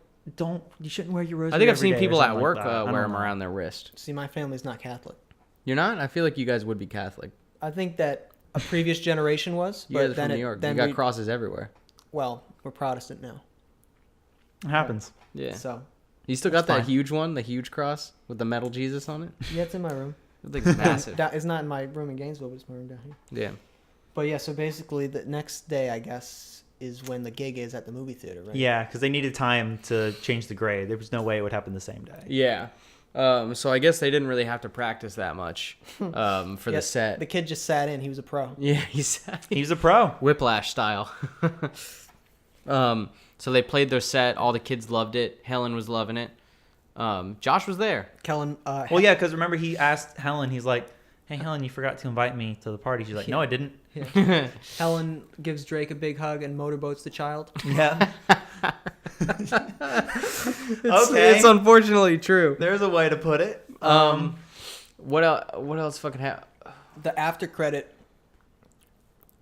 Speaker 1: you shouldn't wear your rosary.
Speaker 2: I think I've
Speaker 1: every
Speaker 2: seen
Speaker 1: day or
Speaker 2: people at
Speaker 1: something like
Speaker 2: work
Speaker 1: that. I
Speaker 2: wear
Speaker 1: don't
Speaker 2: them
Speaker 1: know.
Speaker 2: around their wrist.
Speaker 3: See, my family's not Catholic.
Speaker 2: You're not? I feel like you guys would be Catholic.
Speaker 3: I think that a previous generation was,
Speaker 2: You guys
Speaker 3: but
Speaker 2: are
Speaker 3: then
Speaker 2: from New York.
Speaker 3: then
Speaker 2: You got
Speaker 3: we,
Speaker 2: crosses everywhere.
Speaker 3: well, we're Protestant now.
Speaker 1: It happens.
Speaker 2: Yeah.
Speaker 3: So,
Speaker 2: You still got
Speaker 1: That's
Speaker 2: that
Speaker 1: fine.
Speaker 2: huge one, the huge cross with the metal Jesus on it?
Speaker 3: yeah, it's in my room.
Speaker 2: That thing's massive.
Speaker 3: That is not in my room in Gainesville, but it's my room down here.
Speaker 2: Yeah.
Speaker 3: But yeah, so basically the next day, I guess, is when the gig is at the movie theater, right?
Speaker 1: Yeah, because they needed time to change the grade. There was no way it would happen the same day.
Speaker 2: Yeah. So I guess they didn't really have to practice that much for
Speaker 3: Yeah,
Speaker 2: the set.
Speaker 3: The kid just sat in. He was a pro.
Speaker 2: Yeah, he's
Speaker 1: He's a pro.
Speaker 2: Whiplash style. So they played their set. All the kids loved it. Helen was loving it. Josh was there.
Speaker 3: Kellen.
Speaker 1: Well, yeah, because remember he asked Helen. He's like, "Hey, Helen, you forgot to invite me to the party." She's like, "No, I didn't."
Speaker 3: Helen gives Drake a big hug and motorboats the child.
Speaker 1: Yeah.
Speaker 2: It's unfortunately true.
Speaker 1: There's a way to put it.
Speaker 2: What else? What else fucking happened?
Speaker 3: The after credit.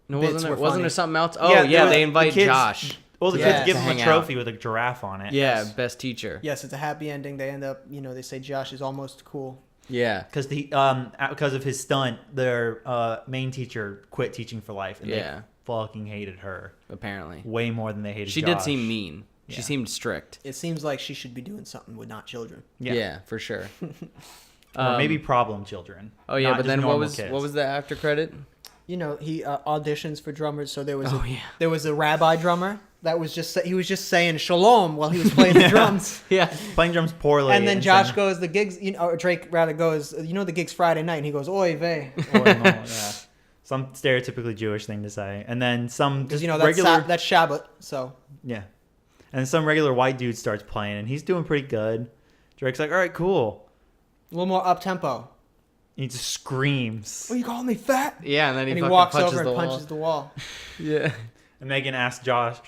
Speaker 2: No,
Speaker 3: Bits
Speaker 2: wasn't
Speaker 3: were
Speaker 2: there
Speaker 3: funny.
Speaker 2: something else? Oh yeah,
Speaker 1: the-
Speaker 2: they
Speaker 1: the
Speaker 2: invite
Speaker 1: kids-
Speaker 2: Josh.
Speaker 1: Well, the
Speaker 3: Yeah,
Speaker 1: kids give
Speaker 2: to
Speaker 1: him a
Speaker 2: hang
Speaker 1: trophy
Speaker 2: out.
Speaker 1: with a giraffe on it.
Speaker 2: Yeah,
Speaker 3: Yes.
Speaker 2: best teacher.
Speaker 3: Yes, it's a happy ending. They end up, they say Josh is almost cool.
Speaker 2: Yeah.
Speaker 1: Because because of his stunt, their main teacher quit teaching for life, and
Speaker 2: Yeah.
Speaker 1: they fucking hated her
Speaker 2: Apparently,
Speaker 1: way more than they hated.
Speaker 2: she did
Speaker 1: Josh.
Speaker 2: seem mean. She
Speaker 1: Yeah.
Speaker 2: seemed strict.
Speaker 3: It seems like she should be doing something with not children.
Speaker 2: Yeah, for sure.
Speaker 1: Or maybe problem children.
Speaker 2: Oh yeah,
Speaker 1: not
Speaker 2: but
Speaker 1: just
Speaker 2: then
Speaker 1: normal kids.
Speaker 2: what was the after credit?
Speaker 3: He auditions for drummers. So there was
Speaker 2: yeah.
Speaker 3: there was a rabbi drummer that was he was just saying shalom while he was playing the drums.
Speaker 2: Yeah.
Speaker 1: playing drums poorly?
Speaker 3: And then Josh
Speaker 1: saying-
Speaker 3: goes, the gigs, or Drake rather goes, the gig's Friday night, and he goes, oy vey.
Speaker 1: Or no, yeah. Some stereotypically Jewish thing to say, and then some
Speaker 3: Because
Speaker 1: just
Speaker 3: that's
Speaker 1: regular,
Speaker 3: that's Shabbat. So
Speaker 1: yeah, and some regular white dude starts playing, and he's doing pretty good. Drake's like, "All right, cool."
Speaker 3: a little more up tempo.
Speaker 1: He just screams,
Speaker 3: What, you calling me fat?
Speaker 2: Yeah, and then he,
Speaker 3: And he
Speaker 2: fucking
Speaker 3: walks
Speaker 2: punches
Speaker 3: over
Speaker 2: the
Speaker 3: and
Speaker 2: wall.
Speaker 3: punches the wall.
Speaker 2: Yeah.
Speaker 1: and Megan asks Josh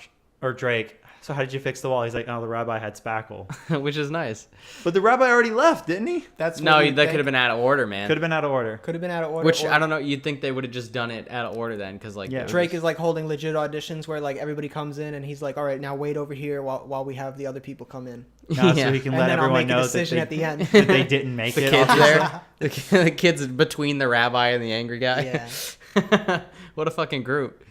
Speaker 1: or Drake, "So how did you fix the wall?" He's like, "Oh, the rabbi had spackle."
Speaker 2: Which is nice.
Speaker 1: But the rabbi already left, didn't he?
Speaker 3: That's
Speaker 2: No,
Speaker 3: what we
Speaker 2: that
Speaker 3: think.
Speaker 2: could have been out of order, man.
Speaker 1: Could have been out of order.
Speaker 3: Could have been out of order.
Speaker 2: Which
Speaker 3: or
Speaker 2: I don't know. You'd think they would have just done it out of order then, because like
Speaker 1: Yeah.
Speaker 3: Drake is like holding legit auditions where like everybody comes in and he's like, all right, now wait over here while we have the other people come in.
Speaker 1: So
Speaker 2: Yeah.
Speaker 1: he can
Speaker 3: And
Speaker 1: let
Speaker 3: then I'll
Speaker 1: everyone
Speaker 3: make a
Speaker 1: know
Speaker 3: decision
Speaker 1: that
Speaker 3: at the end.
Speaker 1: that they didn't make
Speaker 2: the
Speaker 1: it.
Speaker 2: kids
Speaker 1: obviously.
Speaker 2: there, the kids between the rabbi and the angry guy.
Speaker 3: Yeah.
Speaker 2: What a fucking group.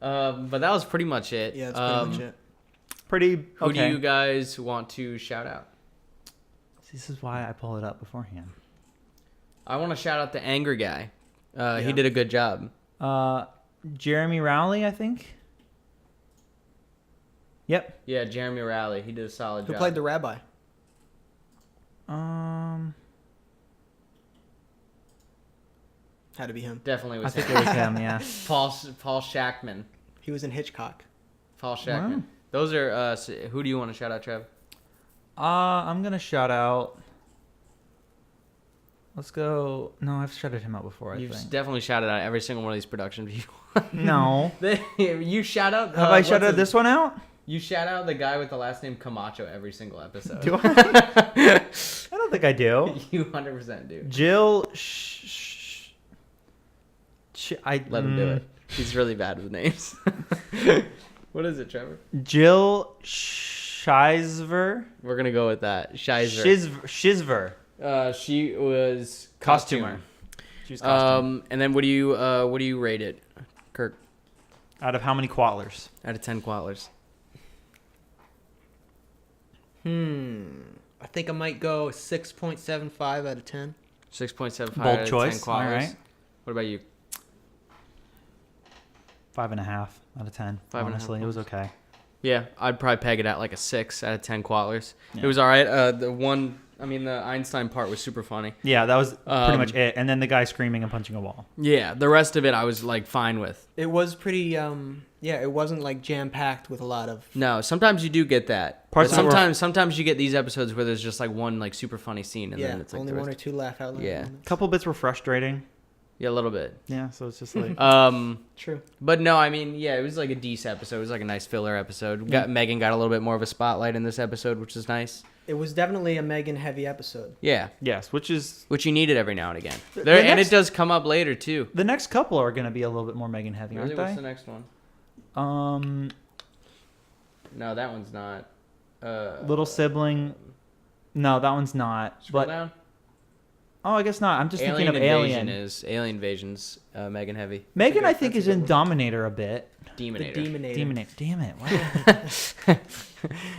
Speaker 2: But that was pretty much it.
Speaker 3: Yeah, that's pretty much it.
Speaker 1: Pretty.
Speaker 2: Who do
Speaker 1: Okay.
Speaker 2: you guys want to shout out?
Speaker 1: This is why I pull it up beforehand.
Speaker 2: I want to shout out the angry guy. He
Speaker 3: Yeah.
Speaker 2: did a good job.
Speaker 1: Jeremy Rowley, I think. Yep.
Speaker 2: Yeah, Jeremy Rowley. He did a solid
Speaker 3: Who
Speaker 2: job.
Speaker 3: played the rabbi? Had to be him.
Speaker 2: Definitely
Speaker 1: I
Speaker 2: was
Speaker 1: think
Speaker 2: him.
Speaker 1: it was him. Yeah.
Speaker 2: Paul Shackman.
Speaker 3: He was in Hitchcock.
Speaker 2: Paul Shackman.
Speaker 1: Wow.
Speaker 2: Those are. Who do you want to shout out, Trev?
Speaker 1: I'm gonna shout out. Let's go. No, I've shouted him out before. I
Speaker 2: You've
Speaker 1: think.
Speaker 2: definitely shouted out every single one of these production people.
Speaker 1: No.
Speaker 2: You shout out.
Speaker 1: Have I
Speaker 2: what's
Speaker 1: shouted
Speaker 2: his-
Speaker 1: this one out?
Speaker 2: You shout out the guy with the last name Camacho every single episode.
Speaker 1: Do I? I don't think I do.
Speaker 2: You 100% do.
Speaker 1: Jill. I
Speaker 2: Let him do it. He's really bad with names. What is it, Trevor?
Speaker 1: Jill Shiver.
Speaker 2: We're gonna go with that. Shizer.
Speaker 1: Shizver.
Speaker 2: She was
Speaker 1: Costumer. She was costume.
Speaker 2: And then what do you rate it, Kirk?
Speaker 1: Out of how many quatlers?
Speaker 2: Out of 10 quatlers.
Speaker 3: I think I might go 6.75 out of 10.
Speaker 2: 6.75
Speaker 1: Bold
Speaker 2: out of
Speaker 1: choice.
Speaker 2: 10 quatlers.
Speaker 1: All right.
Speaker 2: What about you?
Speaker 1: 5.5 out of 10.
Speaker 2: 5.5
Speaker 1: Honestly, it was okay.
Speaker 2: Yeah, I'd probably peg it at like a 6 out of 10 quatlers.
Speaker 1: Yeah.
Speaker 2: It was all right. The Einstein part was super funny.
Speaker 1: Yeah, that was pretty much it. And then the guy screaming and punching a wall.
Speaker 2: Yeah, the rest of it I was like fine with.
Speaker 3: It was pretty, it wasn't like jam packed with a lot of.
Speaker 2: No, sometimes you do get that.
Speaker 1: Parts
Speaker 2: But
Speaker 1: that were-
Speaker 2: sometimes you get these episodes where there's just like one like super funny scene and
Speaker 3: Yeah,
Speaker 2: then it's like
Speaker 3: only
Speaker 2: the
Speaker 3: one or
Speaker 2: rest.
Speaker 3: two laugh out loud.
Speaker 2: Yeah.
Speaker 3: moments.
Speaker 1: A couple bits were frustrating.
Speaker 2: Yeah, a little bit.
Speaker 1: Yeah, so it's just like
Speaker 3: True.
Speaker 2: But no, I mean, yeah, it was like a decent episode. It was like a nice filler episode. Megan got a little bit more of a spotlight in this episode, which is nice.
Speaker 3: It was definitely a Megan heavy episode.
Speaker 2: Yeah,
Speaker 1: yes, which
Speaker 2: which you needed every now and again.
Speaker 1: The
Speaker 2: And
Speaker 1: next-
Speaker 2: it does come up later too.
Speaker 1: the next couple are going to be a little bit more Megan heavy,
Speaker 2: Really,
Speaker 1: aren't
Speaker 2: what's
Speaker 1: they?
Speaker 2: the next one? No, that one's not.
Speaker 1: Little sibling. No, that one's not.
Speaker 2: Scroll
Speaker 1: But
Speaker 2: down.
Speaker 1: oh, I guess not. I'm just thinking of
Speaker 2: Invasion
Speaker 1: Alien.
Speaker 2: Alien Invasion's Megan Heavy.
Speaker 1: Megan, I think,
Speaker 3: that's
Speaker 1: is
Speaker 3: a
Speaker 1: in
Speaker 3: good one.
Speaker 1: Dominator a bit.
Speaker 2: Demonator.
Speaker 3: The Demonator.
Speaker 1: Demonator. Damn it.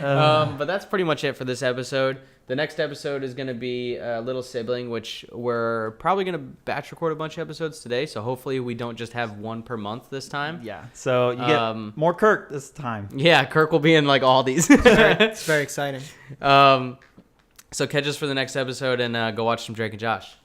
Speaker 1: Wow.
Speaker 2: But that's pretty much it for this episode. The next episode is going to be Little Sibling, which we're probably going to batch record a bunch of episodes today. So hopefully we don't just have one per month this time.
Speaker 1: Yeah. So you get more Kirk this time.
Speaker 2: Yeah, Kirk will be in like all these.
Speaker 3: It's very exciting.
Speaker 2: So catch us for the next episode and go watch some Drake and Josh.